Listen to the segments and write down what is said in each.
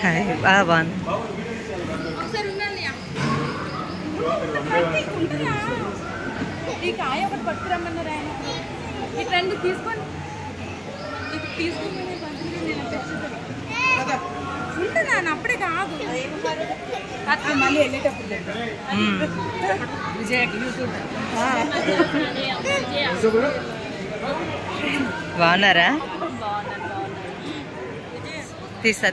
బాగుంది. ఈ కాయ ఒకటి పట్టుకురమ్మన్నారు ఆయన. ఈ ట్రెండ్ తీసుకొని ఇది తీసుకుని ఉంటుందా అప్పుడే కాదు అట్లా మళ్ళీ వెళ్ళేటప్పుడు బాగున్నారా? తీస్తా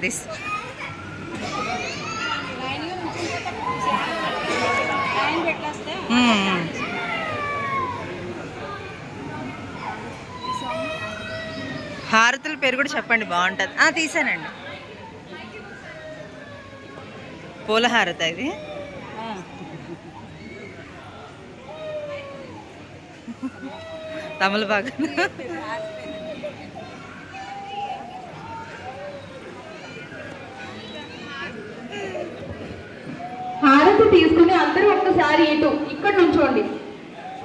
హారతుల పేరు కూడా చెప్పండి, బాగుంటుంది. తీసానండి. పూల హారత ఇది. తమలపాకు. హారతి తీసుకుని అందరూ ఒక్కసారి ఇటు ఇక్కడ నుంచోండి.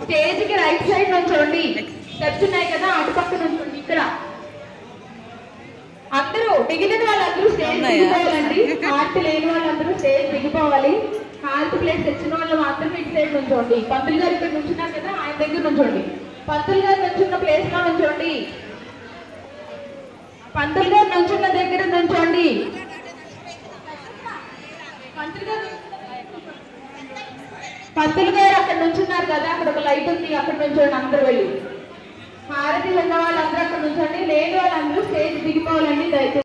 స్టేజ్ కి రైట్ సైడ్ నుంచోండి. స్టెప్స్ ఉన్నాయి కదా, అటుపక్క నుంచోండి. ఇక్కడ అందరూ మిగిలిన వాళ్ళందరూ స్టేజ్ దిగిపోవాలండి. హారతి లేని వాళ్ళందరూ స్టేజ్ దిగిపోవాలి. హారతి ప్లేస్ తెచ్చిన వాళ్ళు మాత్రం ఇటు సైడ్ నుంచోండి. పంతులు గారు ఇక్కడ నుంచున్నారు కదా, ఆయన దగ్గర నుంచోండి. పంతులు గారు నుంచున్న ప్లేస్ లో నుంచోండి. పంతులు గారు నుంచున్న దగ్గర నుంచోండి. పంతులు గారు అక్కడ నుంచున్నారు కదా, అక్కడ ఒక లైట్ ఉంది, అక్కడ నుంచోండి. అందరూ వెళ్ళి హారతి ఉన్న వాళ్ళందరూ అక్కడ నుంచోండి. లేని వాళ్ళందరూ స్టేజ్ దిగిపోవాలండి దయచేసి.